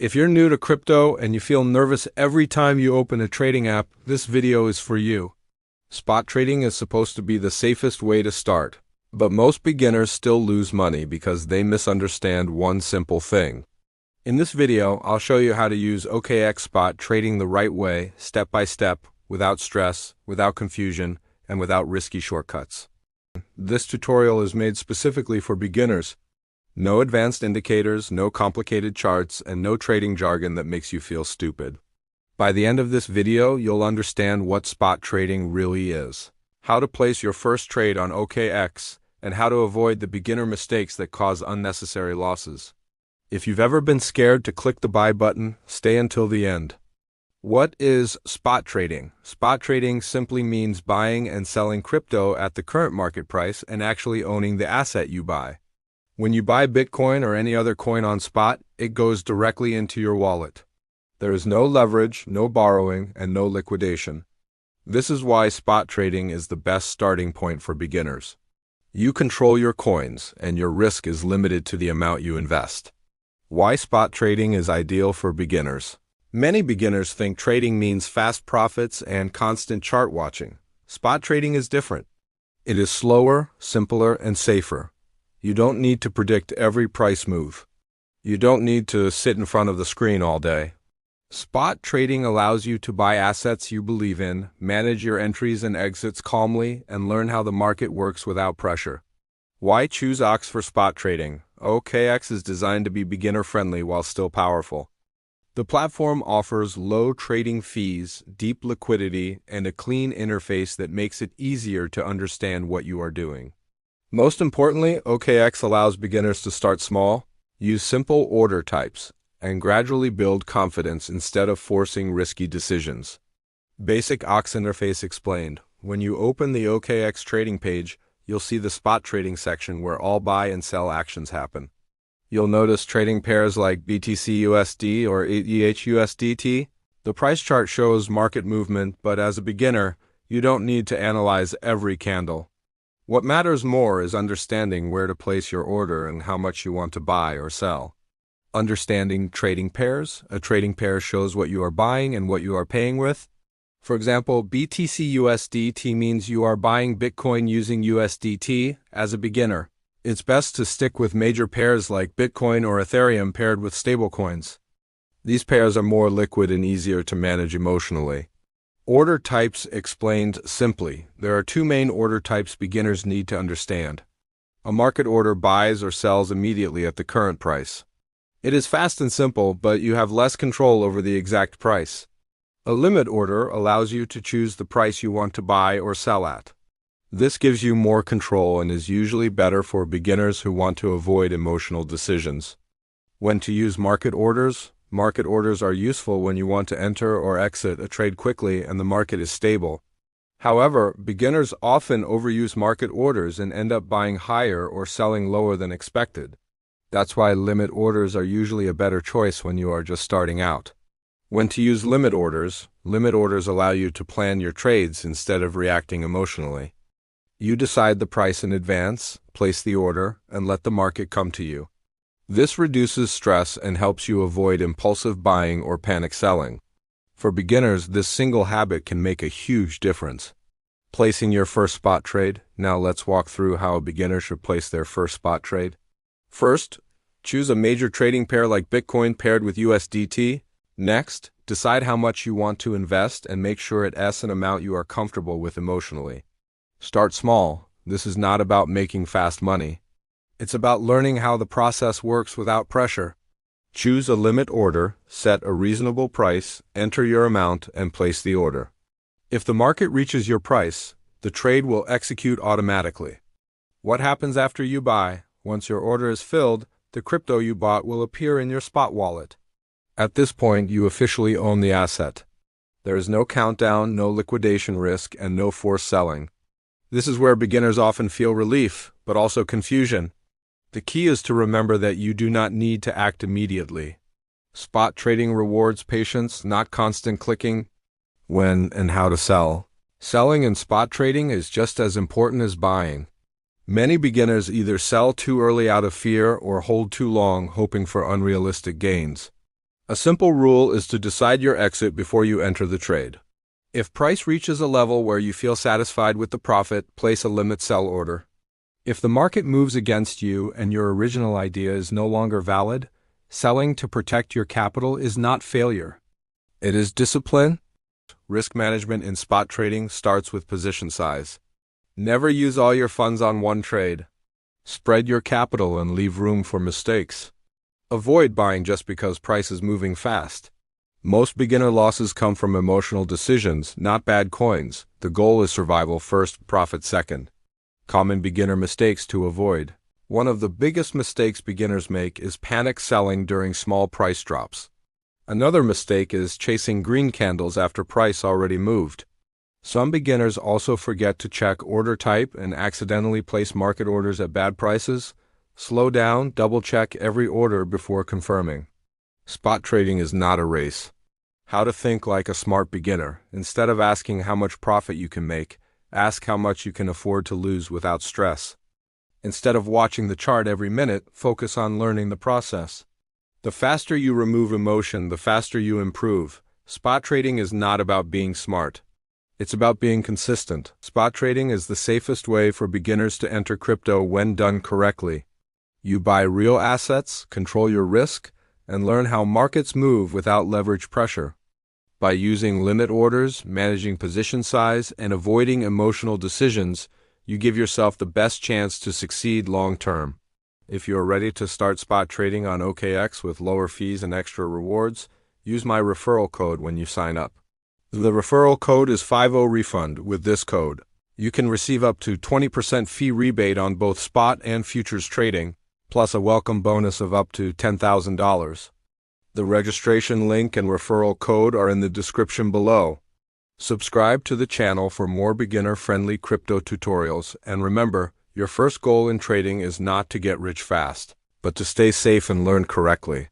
If you're new to crypto and you feel nervous every time you open a trading app, this video is for you. Spot trading is supposed to be the safest way to start, but most beginners still lose money because they misunderstand one simple thing. In this video, I'll show you how to use OKX spot trading the right way, step by step, without stress, without confusion, and without risky shortcuts. This tutorial is made specifically for beginners. No advanced indicators, no complicated charts, and no trading jargon that makes you feel stupid. By the end of this video, you'll understand what spot trading really is, how to place your first trade on OKX, and how to avoid the beginner mistakes that cause unnecessary losses. If you've ever been scared to click the buy button, stay until the end. What is spot trading? Spot trading simply means buying and selling crypto at the current market price and actually owning the asset you buy. When you buy Bitcoin or any other coin on spot, it goes directly into your wallet. There is no leverage, no borrowing, and no liquidation. This is why spot trading is the best starting point for beginners. You control your coins, and your risk is limited to the amount you invest. Why spot trading is ideal for beginners? Many beginners think trading means fast profits and constant chart watching. Spot trading is different. It is slower, simpler, and safer. You don't need to predict every price move. You don't need to sit in front of the screen all day. Spot trading allows you to buy assets you believe in, manage your entries and exits calmly, and learn how the market works without pressure. Why choose OKX for spot trading? OKX is designed to be beginner-friendly while still powerful. The platform offers low trading fees, deep liquidity, and a clean interface that makes it easier to understand what you are doing. Most importantly, OKX allows beginners to start small, use simple order types, and gradually build confidence instead of forcing risky decisions. Basic OKX interface explained. When you open the OKX trading page, you'll see the spot trading section where all buy and sell actions happen. You'll notice trading pairs like BTC USD or ETH USDT. The price chart shows market movement, but as a beginner, you don't need to analyze every candle. What matters more is understanding where to place your order and how much you want to buy or sell. Understanding trading pairs. A trading pair shows what you are buying and what you are paying with. For example, BTC USDT means you are buying Bitcoin using USDT. As a beginner, it's best to stick with major pairs like Bitcoin or Ethereum paired with stablecoins. These pairs are more liquid and easier to manage emotionally. Order types explained simply. There are two main order types beginners need to understand. A market order buys or sells immediately at the current price. It is fast and simple, but you have less control over the exact price. A limit order allows you to choose the price you want to buy or sell at. This gives you more control and is usually better for beginners who want to avoid emotional decisions. When to use market orders? Market orders are useful when you want to enter or exit a trade quickly and the market is stable. However, beginners often overuse market orders and end up buying higher or selling lower than expected. That's why limit orders are usually a better choice when you are just starting out. When to use limit orders allow you to plan your trades instead of reacting emotionally. You decide the price in advance, place the order, and let the market come to you. This reduces stress and helps you avoid impulsive buying or panic selling. For beginners, this single habit can make a huge difference. Placing your first spot trade. Now let's walk through how a beginner should place their first spot trade. First, choose a major trading pair like Bitcoin paired with USDT. Next, decide how much you want to invest and make sure it's an amount you are comfortable with emotionally. Start small. This is not about making fast money. It's about learning how the process works without pressure. Choose a limit order, set a reasonable price, enter your amount, and place the order. If the market reaches your price, the trade will execute automatically. What happens after you buy? Once your order is filled, the crypto you bought will appear in your spot wallet. At this point, you officially own the asset. There is no countdown, no liquidation risk, and no forced selling. This is where beginners often feel relief, but also confusion. The key is to remember that you do not need to act immediately. Spot trading rewards patience, not constant clicking. When and how to sell. Selling in spot trading is just as important as buying. Many beginners either sell too early out of fear or hold too long hoping for unrealistic gains. A simple rule is to decide your exit before you enter the trade. If price reaches a level where you feel satisfied with the profit, place a limit sell order. If the market moves against you and your original idea is no longer valid, selling to protect your capital is not failure. It is discipline. Risk management in spot trading starts with position size. Never use all your funds on one trade. Spread your capital and leave room for mistakes. Avoid buying just because price is moving fast. Most beginner losses come from emotional decisions, not bad coins. The goal is survival first, profit second. Common beginner mistakes to avoid. One of the biggest mistakes beginners make is panic selling during small price drops. Another mistake is chasing green candles after price already moved. Some beginners also forget to check order type and accidentally place market orders at bad prices. Slow down, double-check every order before confirming. Spot trading is not a race. How to think like a smart beginner. Instead of asking how much profit you can make, ask how much you can afford to lose without stress. Instead of watching the chart every minute, focus on learning the process. The faster you remove emotion, the faster you improve. Spot trading is not about being smart. It's about being consistent. Spot trading is the safest way for beginners to enter crypto when done correctly. You buy real assets, control your risk, and learn how markets move without leverage pressure. By using limit orders, managing position size, and avoiding emotional decisions, you give yourself the best chance to succeed long term. If you are ready to start spot trading on OKX with lower fees and extra rewards, use my referral code when you sign up. The referral code is 50refund. With this code, you can receive up to 20% fee rebate on both spot and futures trading, plus a welcome bonus of up to $10,000. The registration link and referral code are in the description below. Subscribe to the channel for more beginner-friendly crypto tutorials, and remember, your first goal in trading is not to get rich fast, but to stay safe and learn correctly.